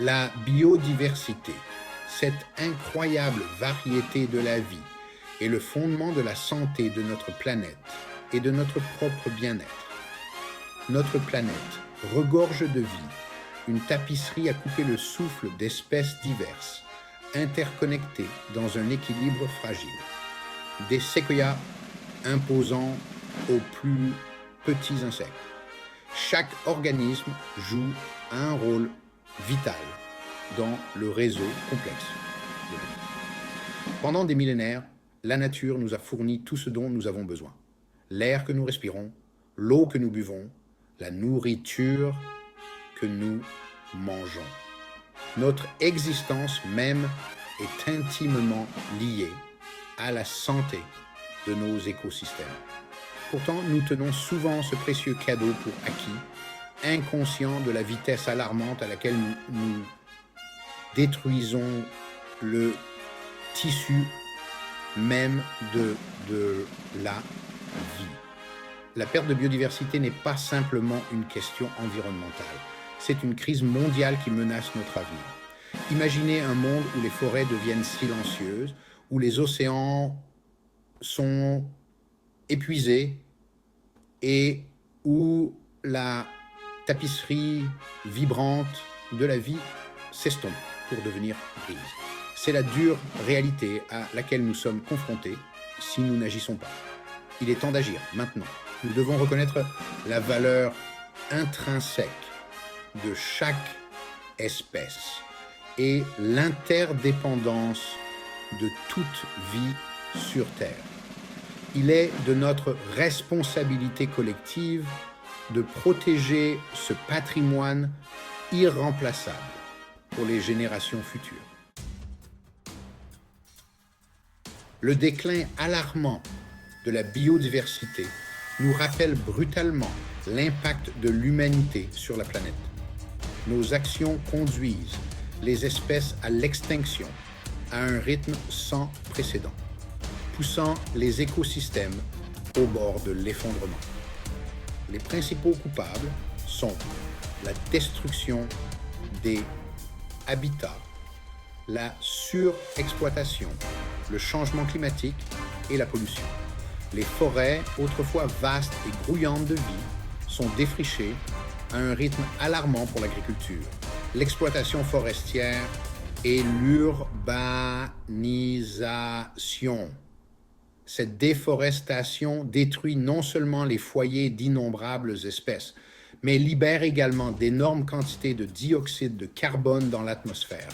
La biodiversité, cette incroyable variété de la vie, est le fondement de la santé de notre planète et de notre propre bien-être. Notre planète regorge de vie, une tapisserie à couper le souffle d'espèces diverses, interconnectées dans un équilibre fragile. Des séquoias imposants aux plus petits insectes. Chaque organisme joue un rôle vital dans le réseau complexe de la vie. Pendant des millénaires, la nature nous a fourni tout ce dont nous avons besoin. L'air que nous respirons, l'eau que nous buvons, la nourriture que nous mangeons. Notre existence même est intimement liée à la santé de nos écosystèmes. Pourtant, nous tenons souvent ce précieux cadeau pour acquis, inconscients de la vitesse alarmante à laquelle nous détruisons le tissu même de la vie. La perte de biodiversité n'est pas simplement une question environnementale. C'est une crise mondiale qui menace notre avenir. Imaginez un monde où les forêts deviennent silencieuses, où les océans sont épuisés et où la tapisserie vibrante de la vie s'estompe pour devenir grise. C'est la dure réalité à laquelle nous sommes confrontés si nous n'agissons pas. Il est temps d'agir maintenant. Nous devons reconnaître la valeur intrinsèque de chaque espèce et l'interdépendance de toute vie sur Terre. Il est de notre responsabilité collective de protéger ce patrimoine irremplaçable pour les générations futures. Le déclin alarmant de la biodiversité nous rappelle brutalement l'impact de l'humanité sur la planète. Nos actions conduisent les espèces à l'extinction à un rythme sans précédent, poussant les écosystèmes au bord de l'effondrement. Les principaux coupables sont la destruction des habitats, la surexploitation, le changement climatique et la pollution. Les forêts, autrefois vastes et grouillantes de vie, sont défrichées à un rythme alarmant pour l'agriculture, l'exploitation forestière et l'urbanisation. Cette déforestation détruit non seulement les foyers d'innombrables espèces, mais libère également d'énormes quantités de dioxyde de carbone dans l'atmosphère,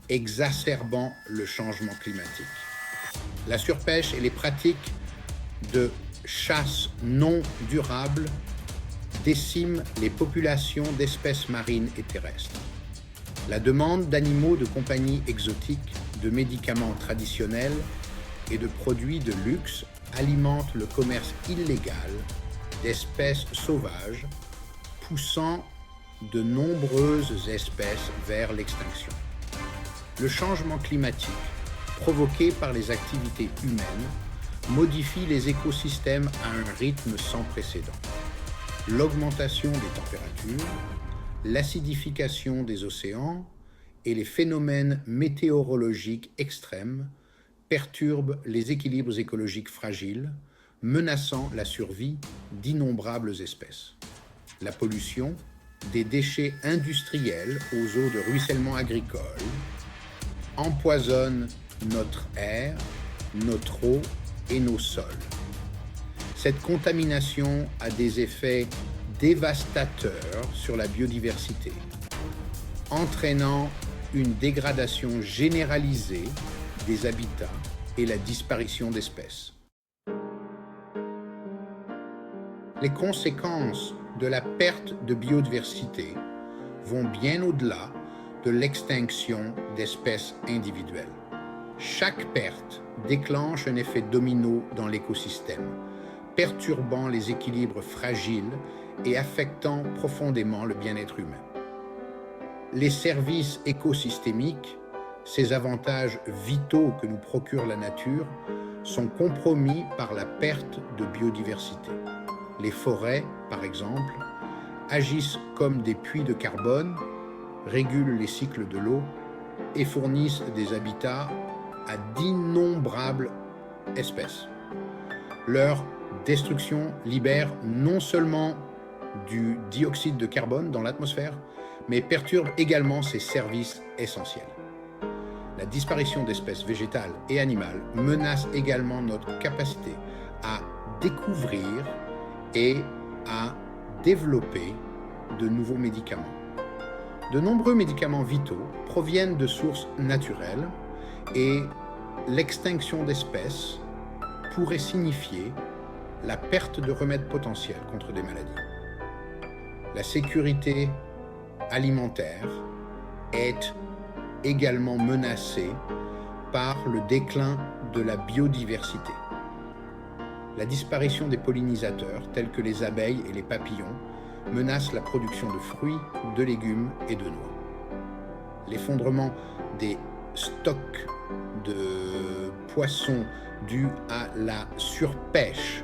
exacerbant le changement climatique. La surpêche et les pratiques de chasse non durables déciment les populations d'espèces marines et terrestres. La demande d'animaux de compagnie exotiques, de médicaments traditionnels et de produits de luxe alimente le commerce illégal d'espèces sauvages, poussant de nombreuses espèces vers l'extinction. Le changement climatique, provoqué par les activités humaines, modifie les écosystèmes à un rythme sans précédent. L'augmentation des températures, l'acidification des océans et les phénomènes météorologiques extrêmes perturbent les équilibres écologiques fragiles, menaçant la survie d'innombrables espèces. La pollution des déchets industriels aux eaux de ruissellement agricole empoisonne notre air, notre eau et nos sols. Cette contamination a des effets dévastateurs sur la biodiversité, entraînant une dégradation généralisée des habitats et la disparition d'espèces. Les conséquences de la perte de biodiversité vont bien au-delà de l'extinction d'espèces individuelles. Chaque perte déclenche un effet domino dans l'écosystème, perturbant les équilibres fragiles et affectant profondément le bien-être humain. Les services écosystémiques, ces avantages vitaux que nous procure la nature, sont compromis par la perte de biodiversité. Les forêts, par exemple, agissent comme des puits de carbone, régulent les cycles de l'eau et fournissent des habitats à d'innombrables espèces. Leur destruction libère non seulement du dioxyde de carbone dans l'atmosphère, mais perturbe également ses services essentiels. La disparition d'espèces végétales et animales menace également notre capacité à découvrir et à développer de nouveaux médicaments. De nombreux médicaments vitaux proviennent de sources naturelles et l'extinction d'espèces pourrait signifier la perte de remèdes potentiels contre des maladies. La sécurité alimentaire est également menacée par le déclin de la biodiversité. La disparition des pollinisateurs, tels que les abeilles et les papillons, menace la production de fruits, de légumes et de noix. L'effondrement des stocks de poissons dû à la surpêche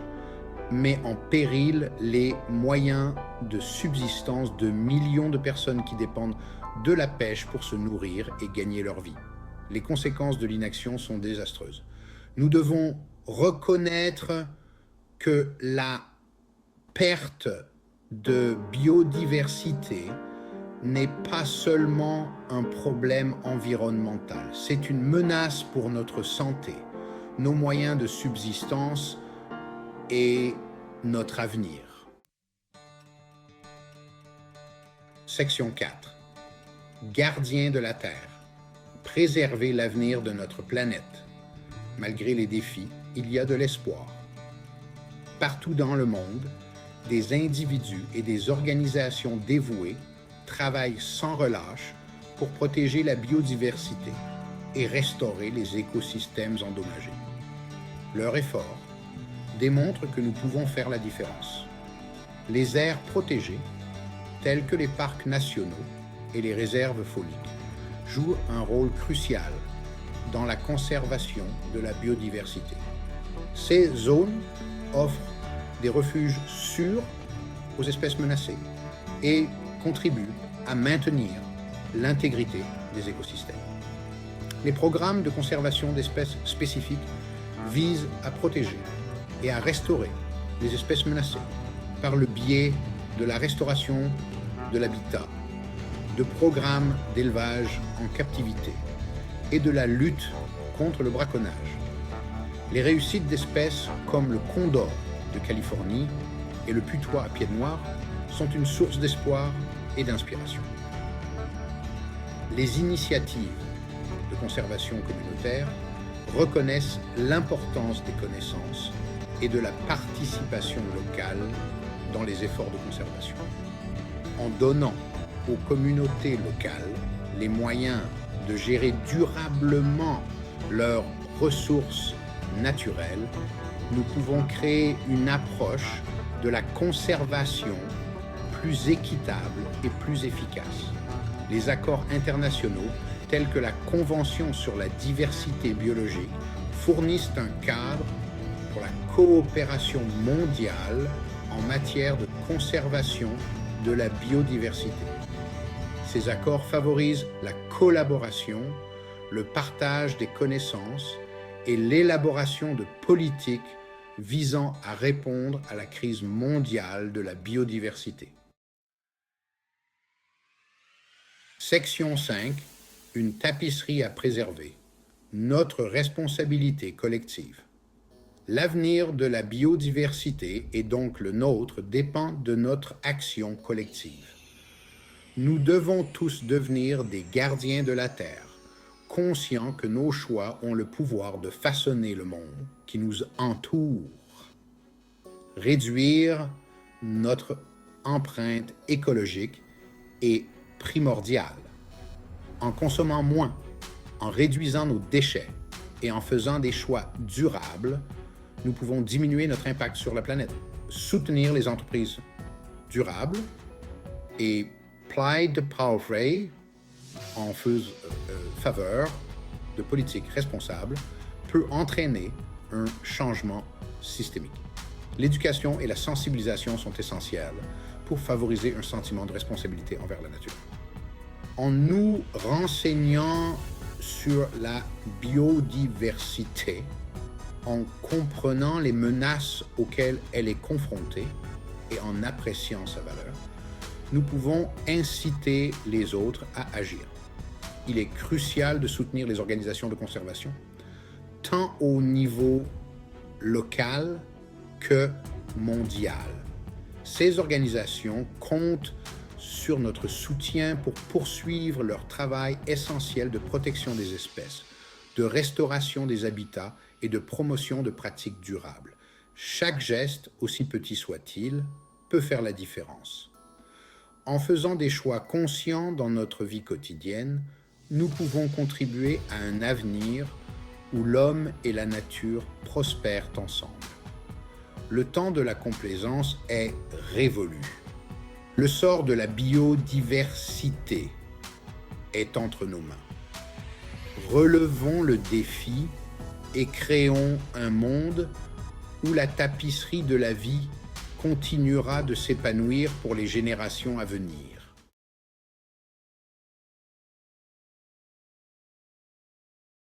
met en péril les moyens de subsistance de millions de personnes qui dépendent de la pêche pour se nourrir et gagner leur vie. Les conséquences de l'inaction sont désastreuses. Nous devons reconnaître que la perte de biodiversité n'est pas seulement un problème environnemental, c'est une menace pour notre santé, nos moyens de subsistance et notre avenir. Section 4. Gardiens de la Terre. Préserver l'avenir de notre planète. Malgré les défis, il y a de l'espoir. Partout dans le monde, des individus et des organisations dévouées travaillent sans relâche pour protéger la biodiversité et restaurer les écosystèmes endommagés. Leur effort démontre que nous pouvons faire la différence. Les aires protégées, telles que les parcs nationaux et les réserves fauliques, jouent un rôle crucial dans la conservation de la biodiversité. Ces zones offrent des refuges sûrs aux espèces menacées et contribuent à maintenir l'intégrité des écosystèmes. Les programmes de conservation d'espèces spécifiques visent à protéger et à restaurer les espèces menacées par le biais de la restauration de l'habitat, de programmes d'élevage en captivité et de la lutte contre le braconnage. Les réussites d'espèces comme le condor de Californie et le putois à pied noir sont une source d'espoir et d'inspiration. Les initiatives de conservation communautaire reconnaissent l'importance des connaissances et de la participation locale dans les efforts de conservation. En donnant aux communautés locales les moyens de gérer durablement leurs ressources naturelles, nous pouvons créer une approche de la conservation plus équitable et plus efficace. Les accords internationaux, tels que la Convention sur la diversité biologique, fournissent un cadre pour la coopération mondiale en matière de conservation de la biodiversité. Ces accords favorisent la collaboration, le partage des connaissances et l'élaboration de politiques visant à répondre à la crise mondiale de la biodiversité. Section 5. Une tapisserie à préserver. Notre responsabilité collective. L'avenir de la biodiversité, et donc le nôtre, dépend de notre action collective. Nous devons tous devenir des gardiens de la Terre, conscients que nos choix ont le pouvoir de façonner le monde qui nous entoure. Réduire notre empreinte écologique est primordial. En consommant moins, en réduisant nos déchets et en faisant des choix durables, nous pouvons diminuer notre impact sur la planète, soutenir les entreprises durables et Plaid Palfrey en faveur de politiques responsables peut entraîner un changement systémique. L'éducation et la sensibilisation sont essentielles pour favoriser un sentiment de responsabilité envers la nature. En nous renseignant sur la biodiversité, en comprenant les menaces auxquelles elle est confrontée et en appréciant sa valeur, nous pouvons inciter les autres à agir. Il est crucial de soutenir les organisations de conservation, tant au niveau local que mondial. Ces organisations comptent sur notre soutien pour poursuivre leur travail essentiel de protection des espèces, de restauration des habitats et de promotion de pratiques durables. Chaque geste, aussi petit soit-il, peut faire la différence. En faisant des choix conscients dans notre vie quotidienne, nous pouvons contribuer à un avenir où l'homme et la nature prospèrent ensemble. Le temps de la complaisance est révolu. Le sort de la biodiversité est entre nos mains. Relevons le défi et créons un monde où la tapisserie de la vie continuera de s'épanouir pour les générations à venir.